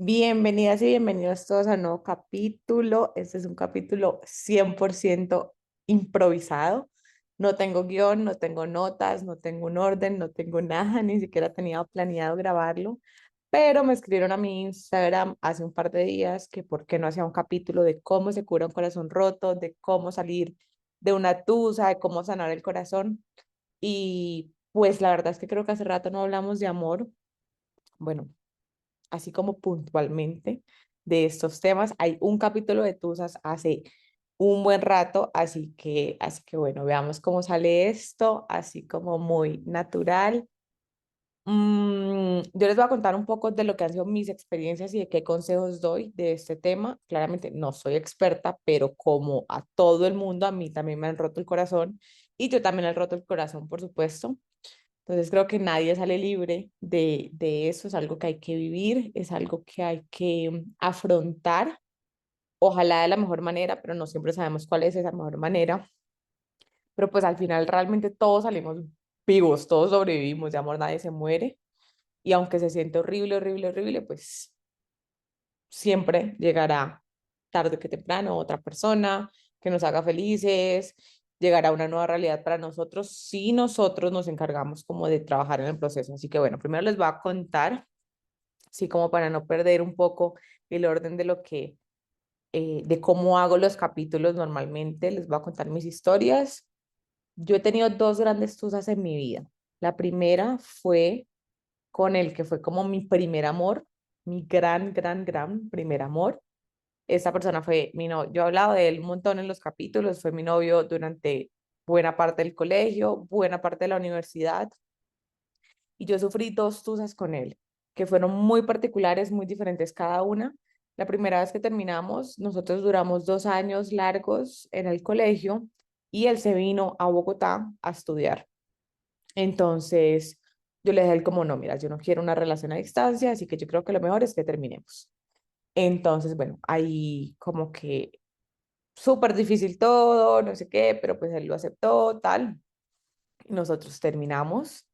Bienvenidas y bienvenidos todos a un nuevo capítulo. Este es un capítulo 100% improvisado. No tengo guión, no tengo notas, no tengo un orden, no tengo nada, ni siquiera tenía planeado grabarlo, pero me escribieron a mi Instagram hace un par de días que por qué no hacía un capítulo de cómo se cura un corazón roto, de cómo salir de una tusa, de cómo sanar el corazón. Y pues la verdad es que creo que hace rato no hablamos de amor. Bueno, así como puntualmente de estos temas. Hay un capítulo de Tusas hace un buen rato, así que bueno, veamos cómo sale esto, así como muy natural. Yo les voy a contar un poco de lo que han sido mis experiencias y de qué consejos doy de este tema. Claramente no soy experta, pero como a todo el mundo, a mí también me han roto el corazón y yo también he roto el corazón, por supuesto. Entonces creo que nadie sale libre de eso, es algo que hay que vivir, es algo que hay que afrontar, ojalá de la mejor manera, pero no siempre sabemos cuál es esa mejor manera. Pero pues al final realmente todos salimos vivos, todos sobrevivimos, de amor nadie se muere. Y aunque se siente horrible, horrible, horrible, pues siempre llegará tarde que temprano otra persona que nos haga felices, llegará una nueva realidad para nosotros si nosotros nos encargamos como de trabajar en el proceso. Así que bueno, primero les voy a contar, así como para no perder un poco el orden de de cómo hago los capítulos normalmente, les voy a contar mis historias. Yo he tenido dos grandes tusas en mi vida. La primera fue con el que fue como mi primer amor, mi gran, gran, gran primer amor. Esta persona fue mi novio. Yo he hablado de él un montón en los capítulos. Fue mi novio durante buena parte del colegio, buena parte de la universidad. Y yo sufrí dos tusas con él, que fueron muy particulares, muy diferentes cada una. La primera vez que terminamos, nosotros duramos 2 años largos en el colegio y él se vino a Bogotá a estudiar. Entonces, yo le dije a él como, no, mira, yo no quiero una relación a distancia, así que yo creo que lo mejor es que terminemos. Entonces, bueno, ahí como que súper difícil todo, no sé qué, pero pues él lo aceptó, tal. Y nosotros terminamos,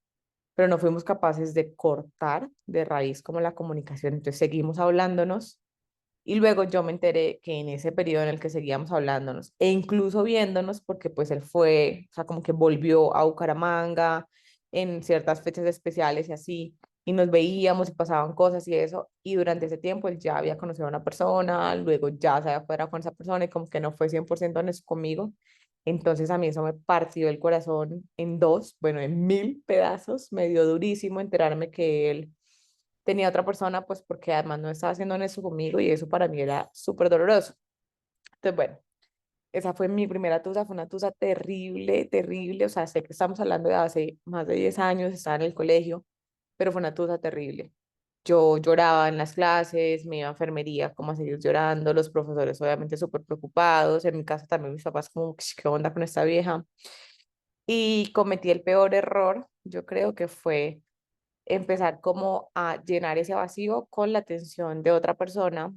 pero no fuimos capaces de cortar de raíz como la comunicación, entonces seguimos hablándonos. Y luego yo me enteré que en ese periodo en el que seguíamos hablándonos e incluso viéndonos, porque pues él fue, o sea, como que volvió a Bucaramanga en ciertas fechas especiales y así, y nos veíamos y pasaban cosas y eso, y durante ese tiempo él ya había conocido a una persona, luego ya se había fuera con esa persona y como que no fue 100% honesto conmigo. Entonces a mí eso me partió el corazón en dos, bueno, en mil pedazos, me dio durísimo enterarme que él tenía otra persona, pues porque además no estaba haciendo eso conmigo y eso para mí era súper doloroso. Entonces, bueno, esa fue mi primera tusa, fue una tusa terrible, terrible, o sea, sé que estamos hablando de hace más de 10 años, estaba en el colegio, pero fue una tusa terrible. Yo lloraba en las clases, me iba a enfermería como a seguir llorando, los profesores obviamente súper preocupados, en mi casa también mis papás como, ¿qué onda con esta vieja? Y cometí el peor error, yo creo que fue empezar como a llenar ese vacío con la atención de otra persona.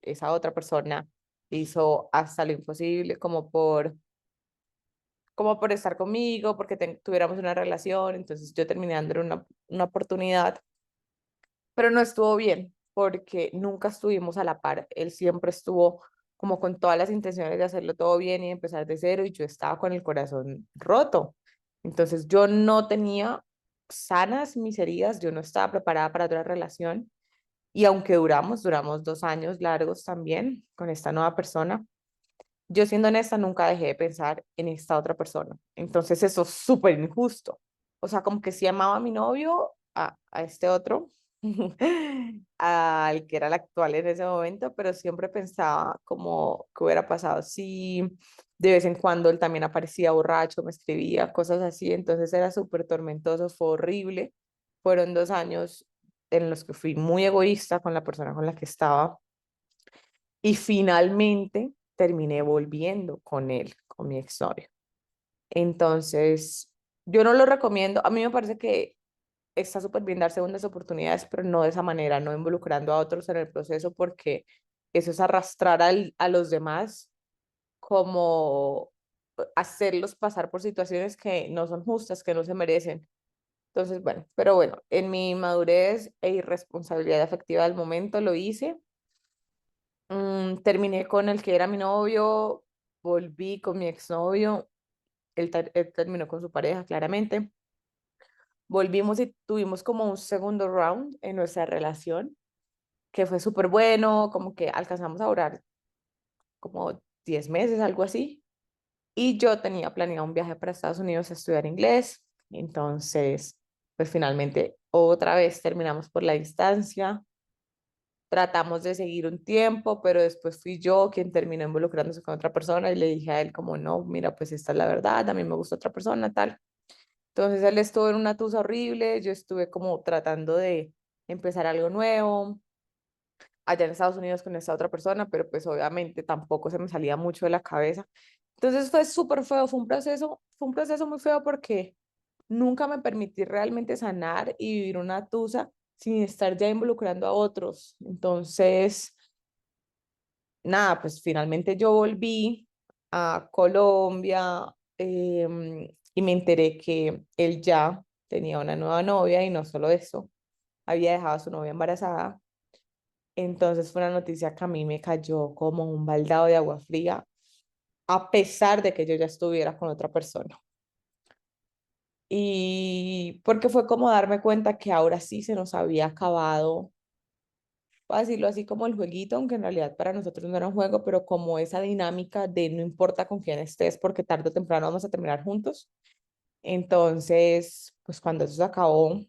Esa otra persona hizo hasta lo imposible como por estar conmigo, porque tuviéramos una relación, entonces yo terminé dándole una oportunidad, pero no estuvo bien, porque nunca estuvimos a la par. Él siempre estuvo como con todas las intenciones de hacerlo todo bien y empezar de cero, y yo estaba con el corazón roto. Entonces yo no tenía sanas mis heridas, yo no estaba preparada para otra relación. Y aunque duramos 2 años largos también con esta nueva persona, yo siendo honesta nunca dejé de pensar en esta otra persona. Entonces eso es súper injusto. O sea, como que sí amaba a mi novio, a este otro, al que era el actual en ese momento, pero siempre pensaba como qué hubiera pasado si de vez en cuando él también aparecía borracho, me escribía, cosas así. Entonces era súper tormentoso, fue horrible. Fueron 2 años en los que fui muy egoísta con la persona con la que estaba y finalmente terminé volviendo con él, con mi exnovio. Entonces, yo no lo recomiendo. A mí me parece que está súper bien dar segundas oportunidades, pero no de esa manera, no involucrando a otros en el proceso, porque eso es arrastrar a los demás, como hacerlos pasar por situaciones que no son justas, que no se merecen. Entonces, bueno, pero bueno, en mi madurez e irresponsabilidad afectiva del momento lo hice. Terminé con el que era mi novio, volví con mi exnovio, él terminó con su pareja, claramente. Volvimos y tuvimos como un segundo round en nuestra relación, que fue súper bueno, como que alcanzamos a durar como 10 meses, algo así. Y yo tenía planeado un viaje para Estados Unidos a estudiar inglés. Entonces, pues finalmente otra vez terminamos por la distancia. Tratamos de seguir un tiempo, pero después fui yo quien terminó involucrándose con otra persona y le dije a él como, no, mira, pues esta es la verdad, a mí me gusta otra persona, tal. Entonces él estuvo en una tusa horrible, yo estuve como tratando de empezar algo nuevo allá en Estados Unidos con esta otra persona, pero pues obviamente tampoco se me salía mucho de la cabeza. Entonces fue súper feo, fue un proceso muy feo porque nunca me permití realmente sanar y vivir una tusa sin estar ya involucrando a otros. Entonces, nada, pues finalmente yo volví a Colombia y me enteré que él ya tenía una nueva novia y no solo eso, había dejado a su novia embarazada. Entonces fue una noticia que a mí me cayó como un baldado de agua fría, a pesar de que yo ya estuviera con otra persona. Y porque fue como darme cuenta que ahora sí se nos había acabado, para decirlo así, como el jueguito, aunque en realidad para nosotros no era un juego, pero como esa dinámica de no importa con quién estés, porque tarde o temprano vamos a terminar juntos. Entonces, pues cuando eso se acabó,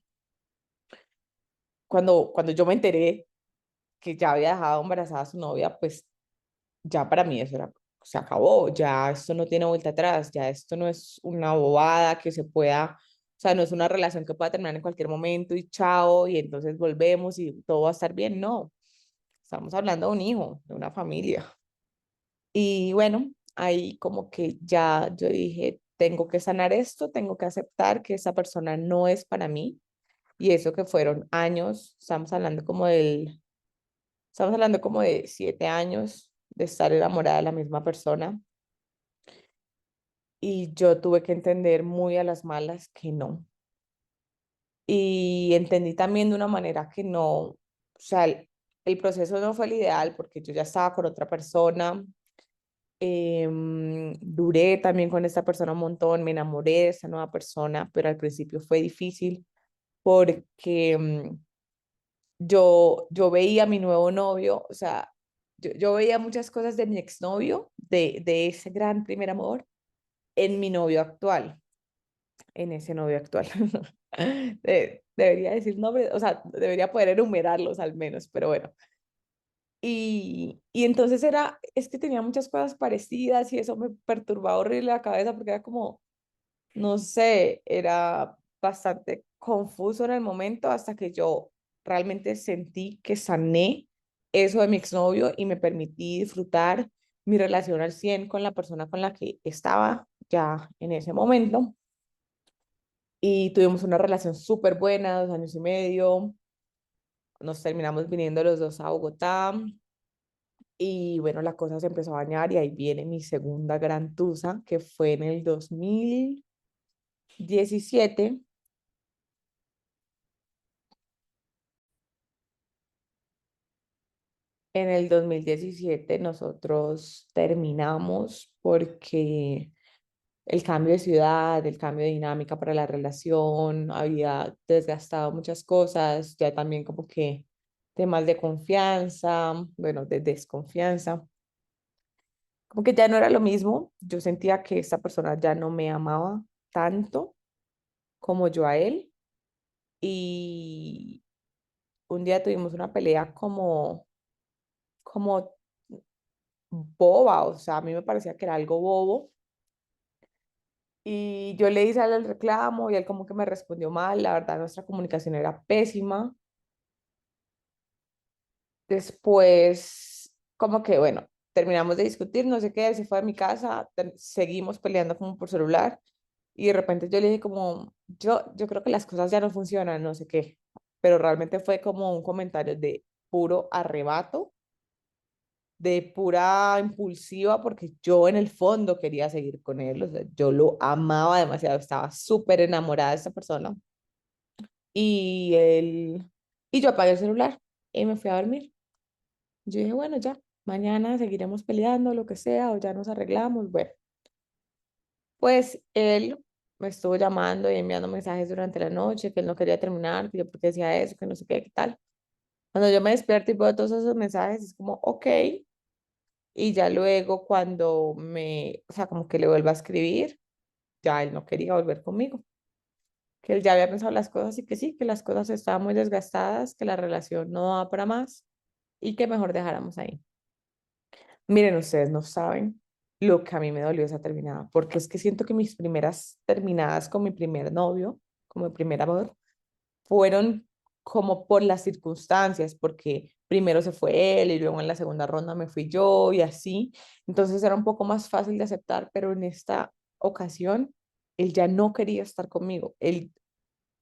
cuando yo me enteré que ya había dejado embarazada a su novia, pues ya para mí eso era, se acabó, ya esto no tiene vuelta atrás, ya esto no es una bobada que se pueda, o sea, no es una relación que pueda terminar en cualquier momento y chao, y entonces volvemos y todo va a estar bien, no, estamos hablando de un hijo, de una familia. Y bueno, ahí como que ya yo dije, tengo que sanar esto, tengo que aceptar que esa persona no es para mí, y eso que fueron años, estamos hablando como de 7 años de estar enamorada de la misma persona. Y yo tuve que entender muy a las malas que no. Y entendí también de una manera que no, o sea, el proceso no fue el ideal porque yo ya estaba con otra persona, duré también con esta persona un montón, me enamoré de esta nueva persona, pero al principio fue difícil porque yo veía a mi nuevo novio, o sea, yo veía muchas cosas de mi exnovio, de ese gran primer amor, en mi novio actual. En ese novio actual. Debería decir nombres, o sea, debería poder enumerarlos al menos, pero bueno. Y entonces es que tenía muchas cosas parecidas y eso me perturbaba horrible la cabeza porque era como, no sé, era bastante confuso en el momento hasta que yo realmente sentí que sané eso de mi exnovio y me permití disfrutar mi relación al 100 con la persona con la que estaba ya en ese momento y tuvimos una relación súper buena, 2 años y medio. Nos terminamos viniendo los dos a Bogotá y bueno, la cosa se empezó a bañar y ahí viene mi segunda gran tusa, que fue en el 2017. En el 2017 nosotros terminamos porque el cambio de ciudad, el cambio de dinámica para la relación, había desgastado muchas cosas, ya también como que temas de confianza, bueno, de desconfianza, como que ya no era lo mismo, yo sentía que esta persona ya no me amaba tanto como yo a él y un día tuvimos una pelea como boba, o sea, a mí me parecía que era algo bobo. Y yo le hice el reclamo y él como que me respondió mal, la verdad nuestra comunicación era pésima. Después, como que bueno, terminamos de discutir, no sé qué, él se fue a mi casa, seguimos peleando como por celular y de repente yo le dije como, yo creo que las cosas ya no funcionan, no sé qué, pero realmente fue como un comentario de puro arrebato, de pura impulsiva, porque yo en el fondo quería seguir con él, o sea, yo lo amaba demasiado, estaba súper enamorada de esa persona. Y yo apagué el celular y me fui a dormir. Yo dije, bueno, ya, mañana seguiremos peleando, lo que sea, o ya nos arreglamos. Bueno, pues él me estuvo llamando y enviando mensajes durante la noche, que él no quería terminar, que yo porque decía eso, que no sé qué, qué tal. Cuando yo me despierto y veo todos esos mensajes, es como, ok. Y ya luego cuando o sea, como que le vuelvo a escribir, ya él no quería volver conmigo, que él ya había pensado las cosas y que sí, que las cosas estaban muy desgastadas, que la relación no daba para más y que mejor dejáramos ahí. Miren, ustedes no saben lo que a mí me dolió esa terminada, porque es que siento que mis primeras terminadas con mi primer novio, como mi primer amor, fueron como por las circunstancias, porque primero se fue él y luego en la segunda ronda me fui yo y así. Entonces era un poco más fácil de aceptar, pero en esta ocasión él ya no quería estar conmigo. Él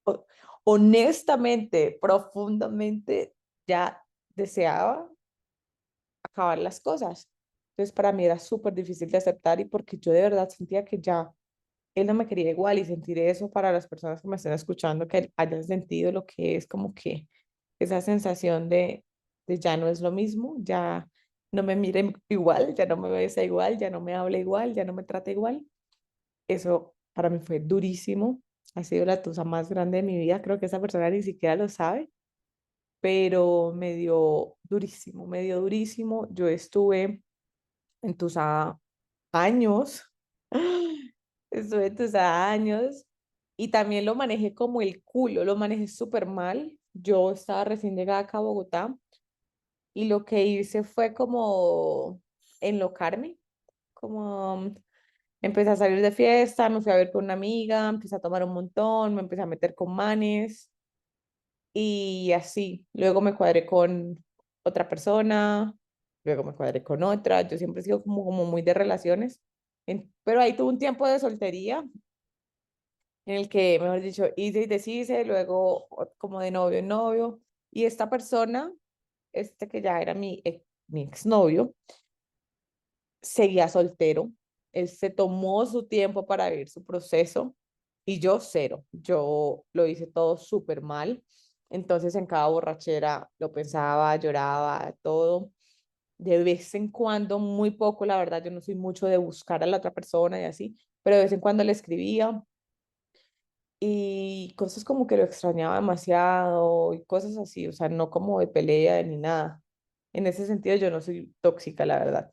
ho- honestamente, profundamente ya deseaba acabar las cosas. Entonces para mí era súper difícil de aceptar y porque yo de verdad sentía que ya él no me quería igual y sentir eso para las personas que me estén escuchando, que hayan sentido lo que es como que esa sensación de ya no es lo mismo, ya no me mire igual, ya no me besa igual, ya no me habla igual, ya no me trata igual. Eso para mí fue durísimo, ha sido la tusa más grande de mi vida, creo que esa persona ni siquiera lo sabe, pero me dio durísimo, me dio durísimo. Yo estuve entusada años. Estuve entonces años y también lo manejé como el culo, lo manejé súper mal. Yo estaba recién llegada acá a Bogotá y lo que hice fue como enlocarme, como empecé a salir de fiesta, me fui a ver con una amiga, empecé a tomar un montón, me empecé a meter con manes y así. Luego me cuadré con otra persona, luego me cuadré con otra. Yo siempre he sido como muy de relaciones, pero ahí tuve un tiempo de soltería en el que, mejor dicho, hice y deshice, luego como de novio en novio. Y esta persona, este que ya era mi exnovio, seguía soltero. Él se tomó su tiempo para vivir su proceso y yo cero. Yo lo hice todo súper mal. Entonces en cada borrachera lo pensaba, lloraba, todo. De vez en cuando, muy poco, la verdad, yo no soy mucho de buscar a la otra persona y así, pero de vez en cuando le escribía y cosas como que lo extrañaba demasiado y cosas así, o sea, no como de pelea ni nada. En ese sentido yo no soy tóxica, la verdad.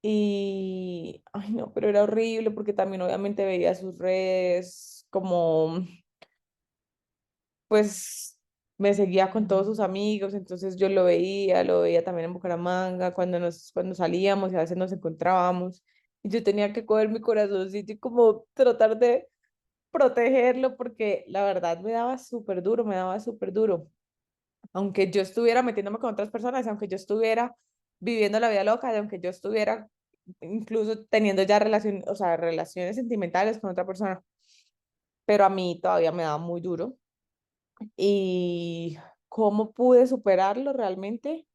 Y, ay no, pero era horrible porque también obviamente veía sus redes, como, pues me seguía con todos sus amigos, entonces yo lo veía también en Bucaramanga, cuando salíamos y a veces nos encontrábamos. Y yo tenía que coger mi corazoncito y como tratar de protegerlo porque la verdad me daba súper duro, me daba súper duro. Aunque yo estuviera metiéndome con otras personas, aunque yo estuviera viviendo la vida loca, y aunque yo estuviera incluso teniendo ya relaciones, o sea, relaciones sentimentales con otra persona, pero a mí todavía me daba muy duro. ¿Y cómo pude superarlo realmente?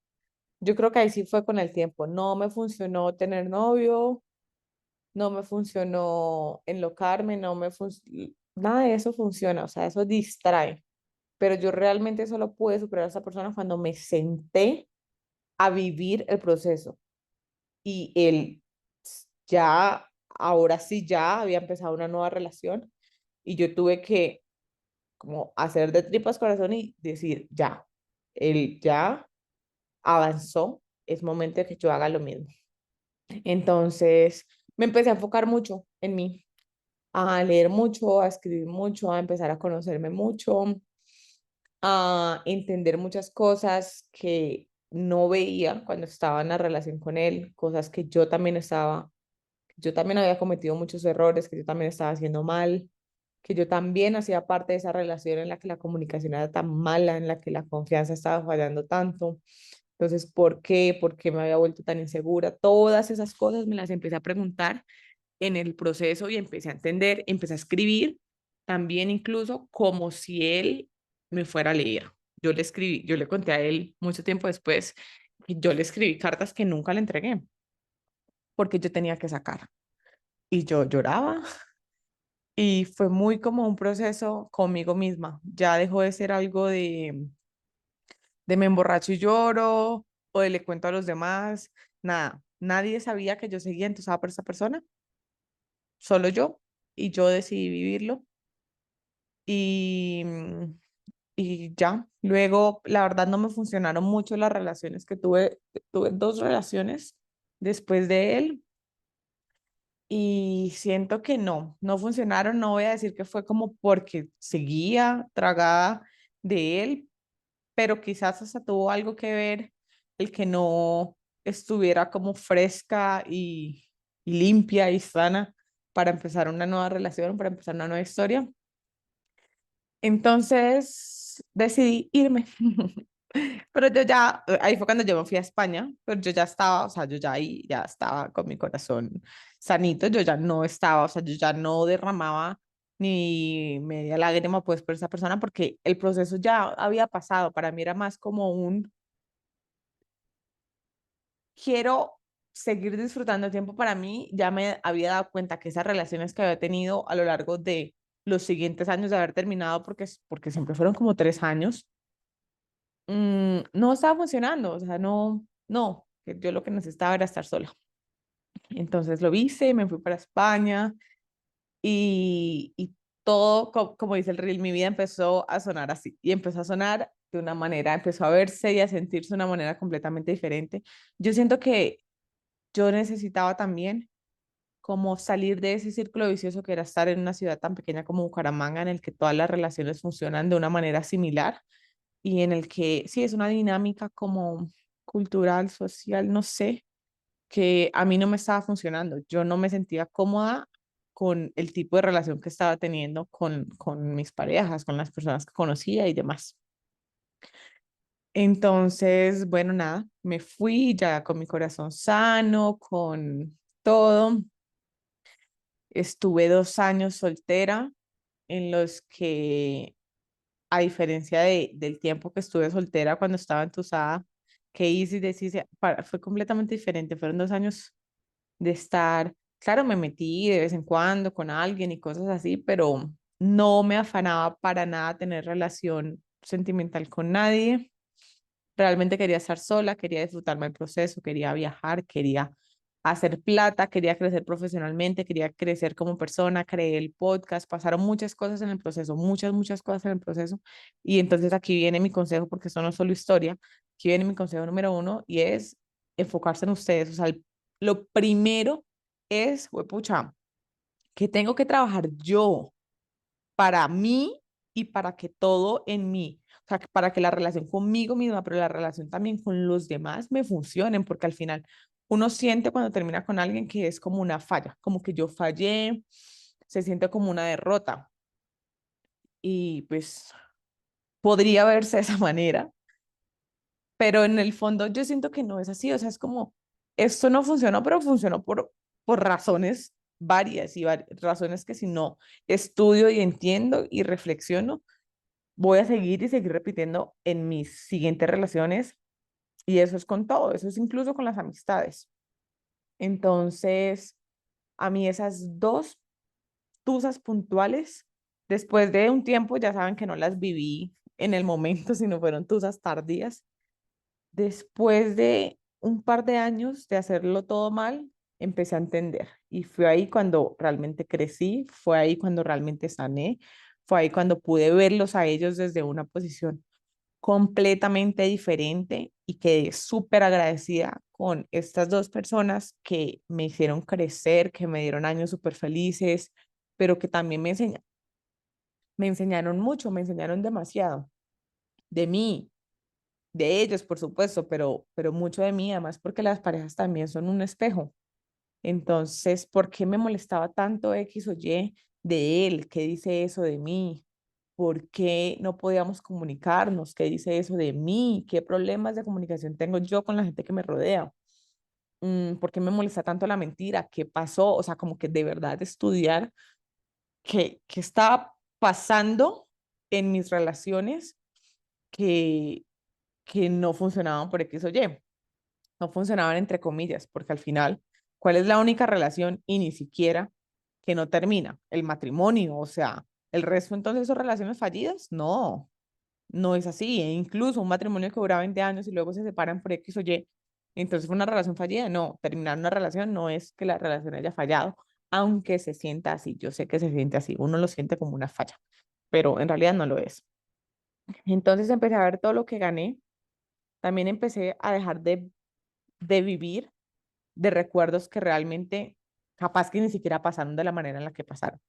Yo creo que ahí sí fue con el tiempo. No me funcionó tener novio, no me funcionó enlocarme, nada de eso funciona, o sea, eso distrae. Pero yo realmente solo pude superar a esa persona cuando me senté a vivir el proceso. Y él ya, ahora sí, ya había empezado una nueva relación y yo tuve que como hacer de tripas corazón y decir, ya, él ya avanzó, es momento de que yo haga lo mismo. Entonces me empecé a enfocar mucho en mí, a leer mucho, a escribir mucho, a empezar a conocerme mucho, a entender muchas cosas que no veía cuando estaba en la relación con él, cosas que yo también había cometido muchos errores, que yo también estaba haciendo mal, que yo también hacía parte de esa relación en la que la comunicación era tan mala, en la que la confianza estaba fallando tanto. Entonces, ¿por qué? ¿Por qué me había vuelto tan insegura? Todas esas cosas me las empecé a preguntar en el proceso y empecé a entender, empecé a escribir también incluso como si él me fuera a leer. Yo le escribí, yo le conté a él mucho tiempo después, y yo le escribí cartas que nunca le entregué porque yo tenía que sacar. Y yo lloraba Y fue muy como un proceso conmigo misma. Ya dejó de ser algo de me emborracho y lloro o de le cuento a los demás. Nada, nadie sabía que yo seguía entusada por esa persona, solo yo, y yo decidí vivirlo. Y, y ya, luego, la verdad, no me funcionaron mucho las relaciones que tuve. Tuve dos relaciones después de él y siento que no funcionaron. No voy a decir que fue como porque seguía tragada de él, pero quizás hasta tuvo algo que ver el que no estuviera como fresca y limpia y sana para empezar una nueva relación, para empezar una nueva historia. Entonces decidí irme. Pero yo ya, ahí fue cuando yo me fui a España, pero yo ya estaba, o sea, yo ya ahí ya estaba con mi corazón sanito, yo ya no estaba, o sea, yo ya no derramaba ni media lágrima pues por esa persona porque el proceso ya había pasado, para mí era más como un quiero seguir disfrutando el tiempo para mí, ya me había dado cuenta que esas relaciones que había tenido a lo largo de los siguientes años de haber terminado, porque siempre fueron como 3 años, no estaba funcionando, o sea, no, que yo lo que necesitaba era estar sola. Entonces lo hice, me fui para España y todo, como dice el reel, mi vida empezó a sonar así y empezó a sonar de una manera, empezó a verse y a sentirse de una manera completamente diferente. Yo siento que yo necesitaba también como salir de ese círculo vicioso que era estar en una ciudad tan pequeña como Bucaramanga, en el que todas las relaciones funcionan de una manera similar y en el que sí es una dinámica como cultural, social, no sé, que a mí no me estaba funcionando. Yo no me sentía cómoda con el tipo de relación que estaba teniendo con mis parejas, con las personas que conocía y demás. Entonces, bueno, nada, me fui ya con mi corazón sano, con todo. Estuve 2 años soltera en los que, a diferencia del tiempo que estuve soltera cuando estaba entusada, que hice y deshice, fue completamente diferente. Fueron 2 años de estar, claro, me metí de vez en cuando con alguien y cosas así, pero no me afanaba para nada tener relación sentimental con nadie. Realmente quería estar sola, quería disfrutarme del proceso, quería viajar, quería hacer plata, quería crecer profesionalmente, quería crecer como persona, creé el podcast, pasaron muchas cosas en el proceso, muchas cosas en el proceso. Y entonces aquí viene mi consejo, porque esto no es solo historia, aquí viene mi consejo número uno y es enfocarse en ustedes. O sea, lo primero es, pucha, que tengo que trabajar yo para mí y para que todo en mí, o sea, para que la relación conmigo misma, pero la relación también con los demás me funcionen, porque al final uno siente cuando termina con alguien que es como una falla, como que yo fallé, se siente como una derrota y pues podría verse de esa manera, pero en el fondo yo siento que no es así, o sea, es como, esto no funcionó, pero funcionó por razones varias y razones que si no estudio y entiendo y reflexiono, voy a seguir y seguir repitiendo en mis siguientes relaciones y eso es con todo, eso es incluso con las amistades. Entonces, a mí esas dos tusas puntuales, después de un tiempo, ya saben que no las viví en el momento, sino fueron tusas tardías. Después de un par de años de hacerlo todo mal, empecé a entender y fue ahí cuando realmente crecí, fue ahí cuando realmente sané, fue ahí cuando pude verlos a ellos desde una posición completamente diferente y quedé súper agradecida con estas dos personas que me hicieron crecer, que me dieron años súper felices, pero que también me enseñaron mucho, me enseñaron demasiado de mí, de ellos, por supuesto, pero mucho de mí, además porque las parejas también son un espejo. Entonces, ¿por qué me molestaba tanto X o Y de él? ¿Qué dice eso de mí? ¿Por qué no podíamos comunicarnos? ¿Qué dice eso de mí? ¿Qué problemas de comunicación tengo yo con la gente que me rodea? ¿Por qué me molesta tanto la mentira? ¿Qué pasó? O sea, como que de verdad estudiar qué estaba pasando en mis relaciones que, que no funcionaban por X o Y. No funcionaban entre comillas, porque al final, ¿cuál es la única relación? Y ni siquiera que no termina, el matrimonio, o sea, el resto entonces son relaciones fallidas, no, no es así, e incluso un matrimonio que dura 20 años y luego se separan por X o Y, entonces fue una relación fallida, no, terminar una relación no es que la relación haya fallado, aunque se sienta así, yo sé que se siente así, uno lo siente como una falla, pero en realidad no lo es. Entonces empecé a ver todo lo que gané, también empecé a dejar de vivir de recuerdos que realmente capaz que ni siquiera pasaron de la manera en la que pasaron.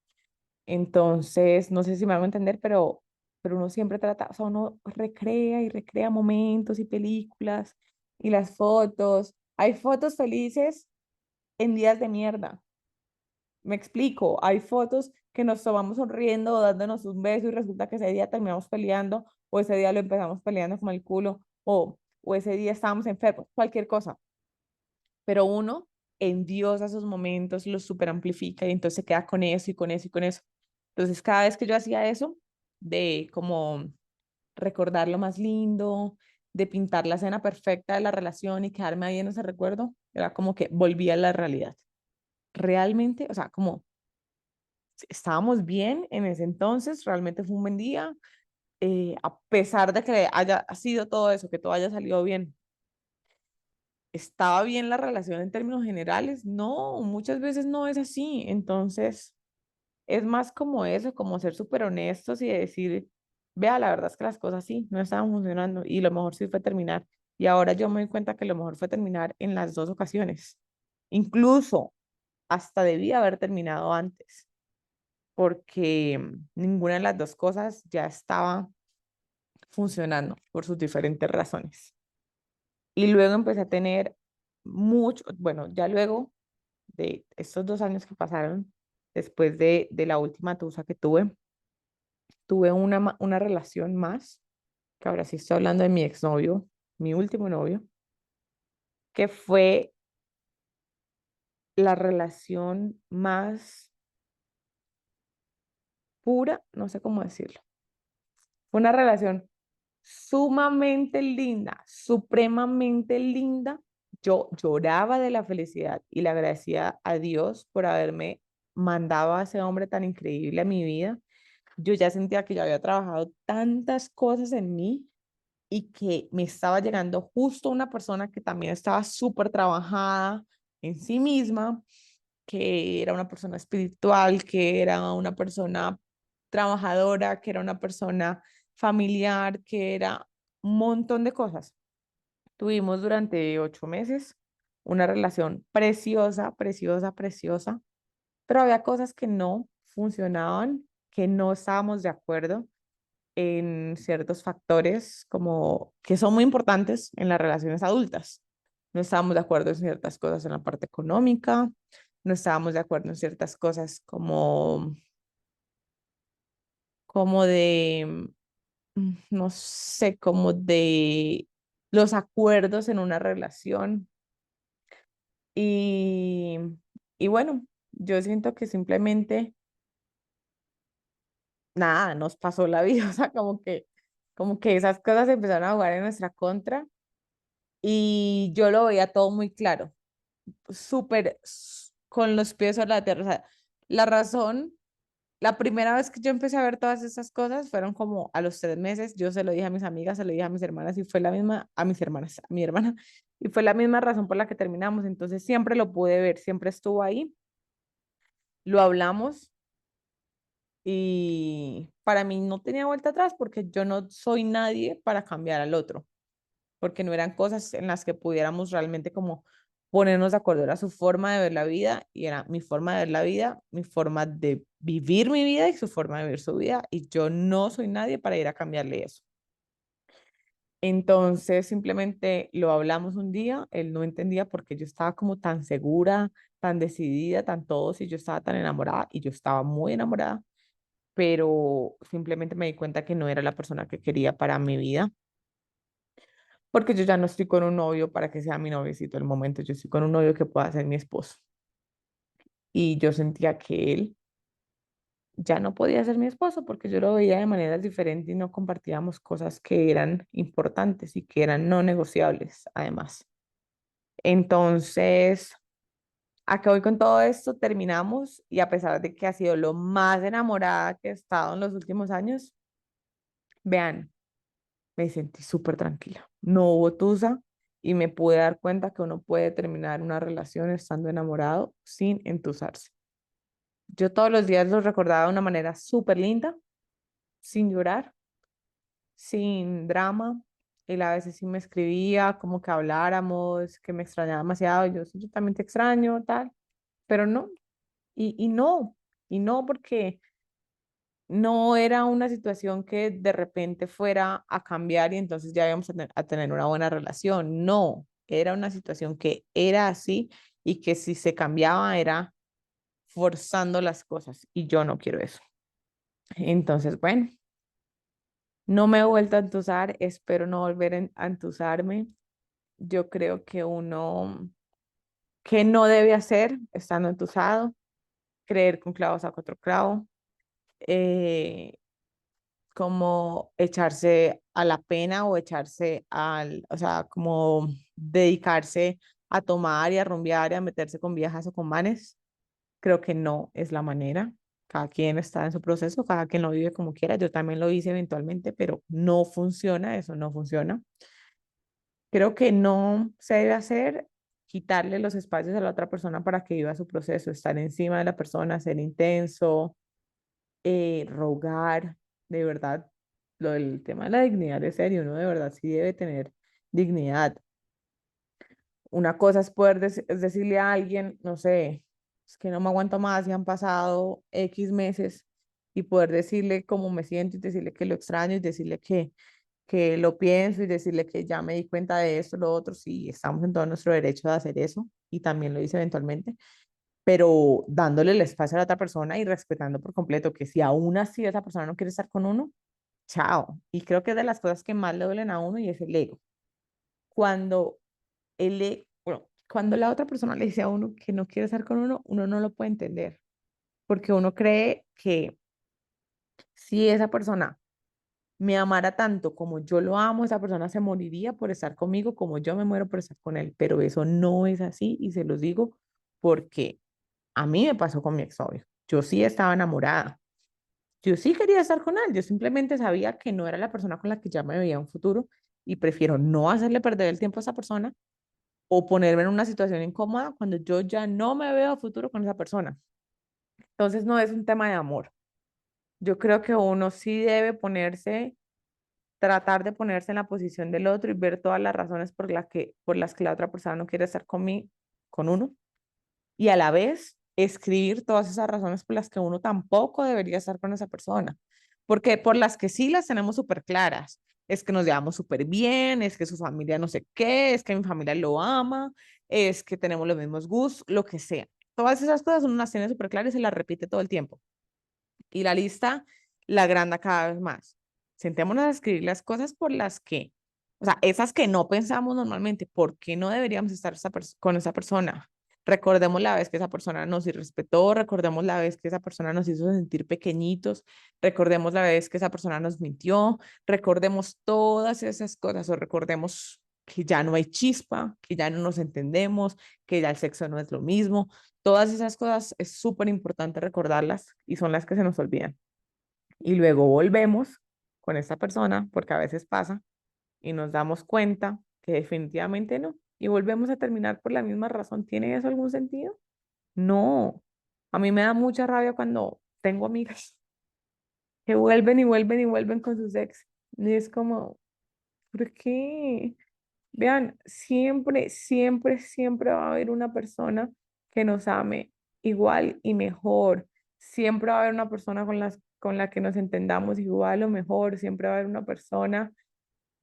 Entonces, no sé si me hago entender, pero uno siempre trata, o sea, uno recrea y recrea momentos y películas y las fotos. Hay fotos felices en días de mierda. Me explico, hay fotos que nos tomamos sonriendo o dándonos un beso y resulta que ese día terminamos peleando o ese día lo empezamos peleando como el culo o ese día estábamos enfermos, cualquier cosa, pero uno endiosa esos momentos, los super amplifica y entonces se queda con eso y con eso y con eso. Entonces, cada vez que yo hacía eso, de como recordar lo más lindo, de pintar la escena perfecta de la relación y quedarme ahí en ese recuerdo, era como que volvía a la realidad. Realmente, o sea, como estábamos bien en ese entonces, realmente fue un buen día, a pesar de que haya sido todo eso, que todo haya salido bien. ¿Estaba bien la relación en términos generales? No, muchas veces no es así. Entonces, es más como eso, como ser súper honestos y decir, vea, la verdad es que las cosas sí, no estaban funcionando y lo mejor sí fue terminar. Y ahora yo me doy cuenta que lo mejor fue terminar en las dos ocasiones. Incluso hasta debía haber terminado antes, porque ninguna de las dos cosas ya estaba funcionando por sus diferentes razones. Y luego empecé a tener mucho, bueno, ya luego de estos 2 años que pasaron, después de la última tusa que tuve, tuve una relación más, que ahora sí estoy hablando de mi exnovio, mi último novio, que fue la relación más pura, no sé cómo decirlo. Fue una relación sumamente linda, supremamente linda. Yo lloraba de la felicidad y le agradecía a Dios por haberme mandado a ese hombre tan increíble a mi vida. Yo ya sentía que yo había trabajado tantas cosas en mí y que me estaba llegando justo una persona que también estaba súper trabajada en sí misma, que era una persona espiritual, que era una persona trabajadora, que era una persona familiar, que era un montón de cosas. Tuvimos durante 8 meses una relación preciosa, preciosa, preciosa, pero había cosas que no funcionaban, que no estábamos de acuerdo en ciertos factores como que son muy importantes en las relaciones adultas. No estábamos de acuerdo en ciertas cosas en la parte económica, no estábamos de acuerdo en ciertas cosas como de, no sé, como de los acuerdos en una relación. Y, y bueno, yo siento que simplemente nada, nos pasó la vida, o sea, como que esas cosas empezaron a jugar en nuestra contra y yo lo veía todo muy claro, súper con los pies sobre la tierra. O sea, la razón, la primera vez que yo empecé a ver todas esas cosas fueron como a los 3 meses. Yo se lo dije a mis amigas, se lo dije a mis hermanas y fue la misma, a mis hermanas, a mi hermana, y fue la misma razón por la que terminamos. Entonces siempre lo pude ver, siempre estuvo ahí, lo hablamos y para mí no tenía vuelta atrás porque yo no soy nadie para cambiar al otro, porque no eran cosas en las que pudiéramos realmente como ponernos de acuerdo. Era su forma de ver la vida y era mi forma de ver la vida, mi forma de vivir mi vida y su forma de vivir su vida. Y yo no soy nadie para ir a cambiarle eso. Entonces simplemente lo hablamos un día, él no entendía por qué yo estaba como tan segura, tan decidida, tan todo, si yo estaba tan enamorada y yo estaba muy enamorada, pero simplemente me di cuenta que no era la persona que quería para mi vida porque yo ya no estoy con un novio para que sea mi noviecito el momento, yo estoy con un novio que pueda ser mi esposo. Y yo sentía que él ya no podía ser mi esposo porque yo lo veía de maneras diferentes y no compartíamos cosas que eran importantes y que eran no negociables, además. Entonces, ¿A qué voy con todo esto? Terminamos y a pesar de que ha sido lo más enamorada que he estado en los últimos años, vean, me sentí súper tranquila. No hubo tusa y me pude dar cuenta que uno puede terminar una relación estando enamorado sin entusarse. Yo todos los días lo recordaba de una manera súper linda, sin llorar, sin drama. Él a veces sí me escribía, como que habláramos, que me extrañaba demasiado. Yo, "Sí, yo también te extraño, tal, pero no, y no, y no porque no era una situación que de repente fuera a cambiar y entonces ya íbamos a tener una buena relación. No, era una situación que era así y que si se cambiaba era forzando las cosas y yo no quiero eso. Entonces, bueno, no me he vuelto a entusar, espero no volver a entusarme. Yo creo que uno que no debe hacer estando entusado, creer que un clavo saca otro clavo, eh, como echarse a la pena o echarse al, o sea, como dedicarse a tomar y a rumbear y a meterse con viejas o con manes. Creo que no es la manera. Cada quien está en su proceso, cada quien lo vive como quiera. Yo también lo hice eventualmente, pero no funciona, eso no funciona. Creo que no se debe hacer quitarle los espacios a la otra persona para que viva su proceso, estar encima de la persona, ser intenso, rogar, de verdad, lo del tema de la dignidad es serio, uno de verdad sí debe tener dignidad. Una cosa es poder es decirle a alguien, no sé, es que no me aguanto más y han pasado X meses y poder decirle cómo me siento y decirle que lo extraño y decirle que lo pienso y decirle que ya me di cuenta de esto, lo otro, sí, estamos en todo nuestro derecho de hacer eso y también lo hice eventualmente, pero dándole el espacio a la otra persona y respetando por completo que si aún así esa persona no quiere estar con uno, chao. Y creo que es de las cosas que más le duelen a uno y es el ego. Cuando bueno, cuando la otra persona le dice a uno que no quiere estar con uno, uno no lo puede entender, porque uno cree que si esa persona me amara tanto como yo lo amo, esa persona se moriría por estar conmigo como yo me muero por estar con él, pero eso no es así y se los digo porque a mí me pasó con mi exnovio. Yo sí estaba enamorada. Yo sí quería estar con él, yo simplemente sabía que no era la persona con la que ya me veía un futuro y prefiero no hacerle perder el tiempo a esa persona o ponerme en una situación incómoda cuando yo ya no me veo a futuro con esa persona. Entonces no es un tema de amor. Yo creo que uno sí debe ponerse, tratar de ponerse en la posición del otro y ver todas las razones por las que la otra persona no quiere estar con uno y a la vez escribir todas esas razones por las que uno tampoco debería estar con esa persona, porque por las que sí las tenemos súper claras, es que nos llevamos súper bien, es que su familia no sé qué, es que mi familia lo ama, es que tenemos los mismos gustos, lo que sea. Todas esas cosas uno las tiene súper claras y se las repite todo el tiempo. Y la lista la agranda cada vez más. Sentémonos a escribir las cosas por las que, o sea, esas que no pensamos normalmente, ¿por qué no deberíamos estar con esa persona? Recordemos la vez que esa persona nos irrespetó, recordemos la vez que esa persona nos hizo sentir pequeñitos, recordemos la vez que esa persona nos mintió, recordemos todas esas cosas o recordemos que ya no hay chispa, que ya no nos entendemos, que ya el sexo no es lo mismo. Todas esas cosas es súper importante recordarlas y son las que se nos olvidan. Y luego volvemos con esta persona, porque a veces pasa, y nos damos cuenta que definitivamente no. Y volvemos a terminar por la misma razón. ¿Tiene eso algún sentido? No. A mí me da mucha rabia cuando tengo amigas que vuelven y vuelven y vuelven con sus ex. Y es como, ¿por qué? Vean, siempre, siempre, siempre va a haber una persona que nos ame igual y mejor. Siempre va a haber una persona con la que nos entendamos igual o mejor. Siempre va a haber una persona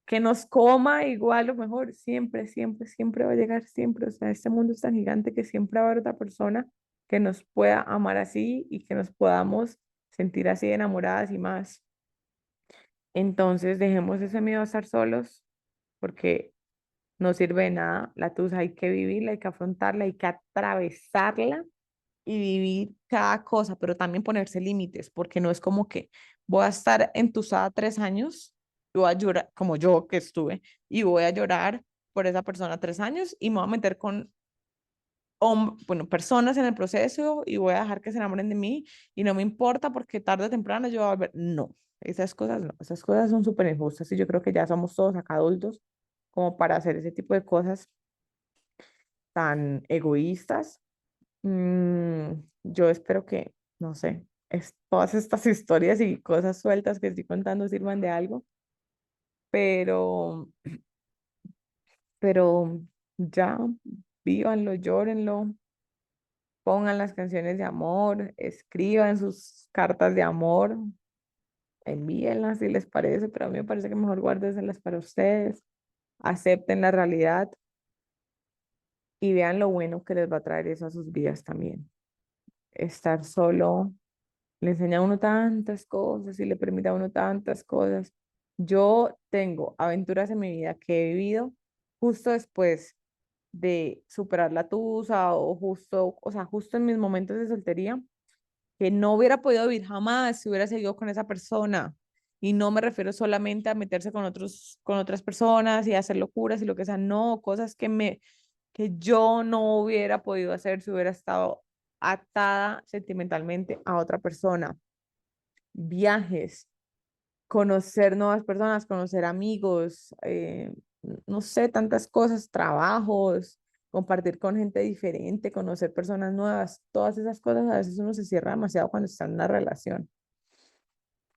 que nos coma igual o mejor. Siempre, siempre, siempre va a llegar siempre. O sea, este mundo es tan gigante que siempre va a haber otra persona que nos pueda amar así y que nos podamos sentir así de enamoradas y más. Entonces, dejemos ese miedo a estar solos porque no sirve de nada. La tusa hay que vivirla, hay que afrontarla, hay que atravesarla y vivir cada cosa, pero también ponerse límites, porque no es como que voy a estar entusada 3 años, y voy a llorar, como yo que estuve, y voy a llorar por esa persona 3 años y me voy a meter bueno, personas en el proceso y voy a dejar que se enamoren de mí y no me importa porque tarde o temprano yo voy a volver. No, esas cosas no, esas cosas son súper injustas y yo creo que ya somos todos acá adultos como para hacer ese tipo de cosas tan egoístas. Yo espero que, no sé, todas estas historias y cosas sueltas que estoy contando sirvan de algo, pero, pero ya, vívanlo, llórenlo, pongan las canciones de amor, escriban sus cartas de amor, envíenlas si les parece, pero a mí me parece que mejor guárdenselas para ustedes, acepten la realidad y vean lo bueno que les va a traer eso a sus vidas también. Estar solo le enseña a uno tantas cosas y le permite a uno tantas cosas. Yo tengo aventuras en mi vida que he vivido justo después de superar la tusa o justo, o sea, justo en mis momentos de soltería, que no hubiera podido vivir jamás si hubiera seguido con esa persona. Y no me refiero solamente a meterse con con otras personas y hacer locuras y lo que sea, no, cosas que yo no hubiera podido hacer si hubiera estado atada sentimentalmente a otra persona. Viajes, conocer nuevas personas, conocer amigos, no sé, tantas cosas, trabajos, compartir con gente diferente, conocer personas nuevas, todas esas cosas a veces uno se cierra demasiado cuando está en una relación.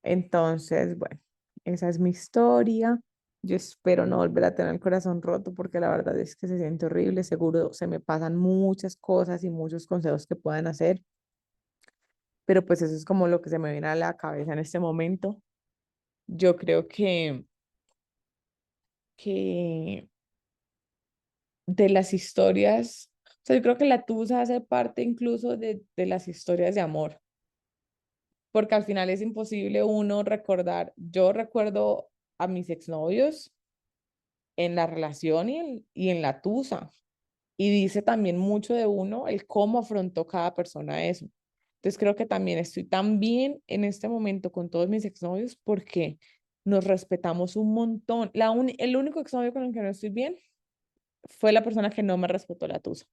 Entonces, bueno, esa es mi historia. Yo espero no volver a tener el corazón roto porque la verdad es que se siente horrible. Seguro se me pasan muchas cosas y muchos consejos que puedan hacer, pero pues eso es como lo que se me viene a la cabeza en este momento. Yo creo que de las historias, o sea, yo creo que la tusa hace parte incluso de las historias de amor, porque al final es imposible uno recordar, yo recuerdo a mis exnovios en la relación y en la tusa, y dice también mucho de uno el cómo afrontó cada persona eso. Entonces creo que también estoy tan bien en este momento con todos mis exnovios porque nos respetamos un montón. El único exnovio con el que no estoy bien fue la persona que no me respetó la tusa,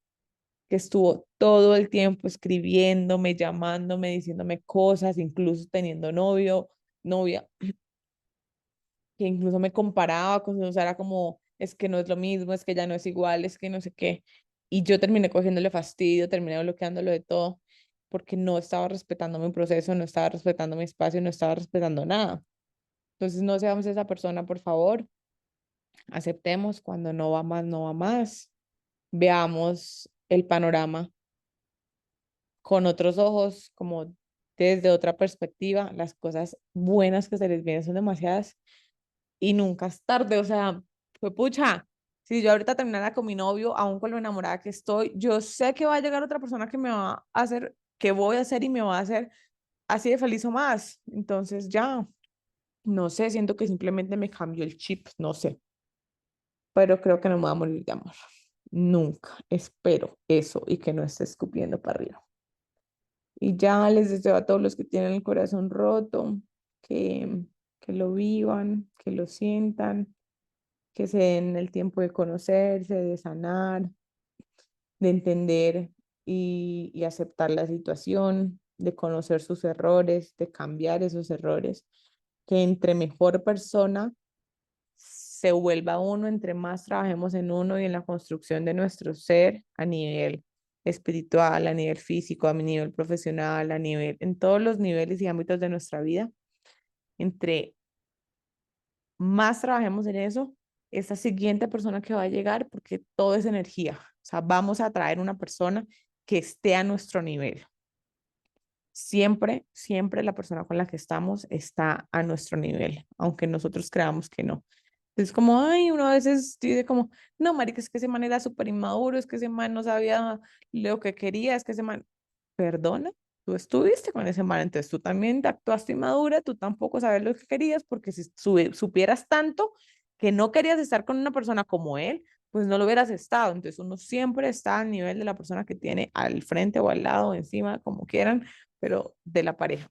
que estuvo todo el tiempo escribiéndome, llamándome, diciéndome cosas, incluso teniendo novio, novia, que incluso me comparaba con su, o sea, era como, es que no es lo mismo, es que ya no es igual, es que no sé qué. Y yo terminé cogiéndole fastidio, terminé bloqueándolo de todo, porque no estaba respetando mi proceso, no estaba respetando mi espacio, no estaba respetando nada. Entonces, no seamos esa persona, por favor. Aceptemos cuando no va más, no va más. Veamos el panorama con otros ojos, como desde otra perspectiva. Las cosas buenas que se les vienen son demasiadas y nunca es tarde. O sea, fue pucha. Si yo ahorita terminara con mi novio, aún con lo enamorada que estoy, yo sé que va a llegar otra persona que me va a hacer, que voy a hacer y me va a hacer así de feliz o más. Entonces ya, no sé, siento que simplemente me cambió el chip, no sé, pero creo que no me voy a morir de amor. Nunca, espero eso y que no esté escupiendo para arriba. Y ya les deseo a todos los que tienen el corazón roto que, que lo vivan, que lo sientan, que se den el tiempo de conocerse, de sanar, de entender y aceptar la situación, de conocer sus errores, de cambiar esos errores, que entre mejor persona se vuelva uno, entre más trabajemos en uno y en la construcción de nuestro ser a nivel espiritual, a nivel físico, a nivel profesional, a nivel, en todos los niveles y ámbitos de nuestra vida, entre más trabajemos en eso, esa siguiente persona que va a llegar, porque todo es energía, o sea, vamos a traer una persona que esté a nuestro nivel. Siempre, siempre la persona con la que estamos está a nuestro nivel, aunque nosotros creamos que no. Es como, ay, uno a veces dice como, no, marica, es que ese man era súper inmaduro, es que ese man no sabía lo que quería, es que ese man, perdona, tú estuviste con ese man, entonces tú también actuaste inmadura, tú tampoco sabes lo que querías, porque si supieras tanto que no querías estar con una persona como él, pues no lo hubieras estado. Entonces uno siempre está al nivel de la persona que tiene al frente o al lado o encima, como quieran, pero de la pareja.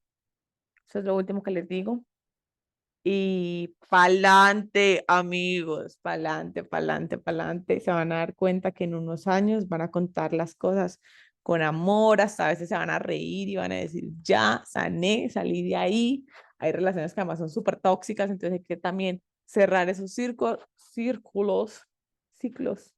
Eso es lo último que les digo. Y pa'lante, amigos, pa'lante, pa'lante, pa'lante. Se van a dar cuenta que en unos años van a contar las cosas con amor, hasta a veces se van a reír y van a decir, ya, sané, salí de ahí. Hay relaciones que además son súper tóxicas, entonces hay que también cerrar esos círculos, ciclos.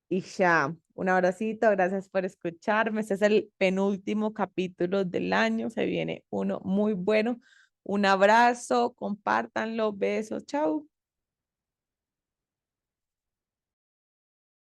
Y ya, un abracito, gracias por escucharme. Este es el penúltimo capítulo del año, se viene uno muy bueno. Un abrazo, compártanlo, besos, chao.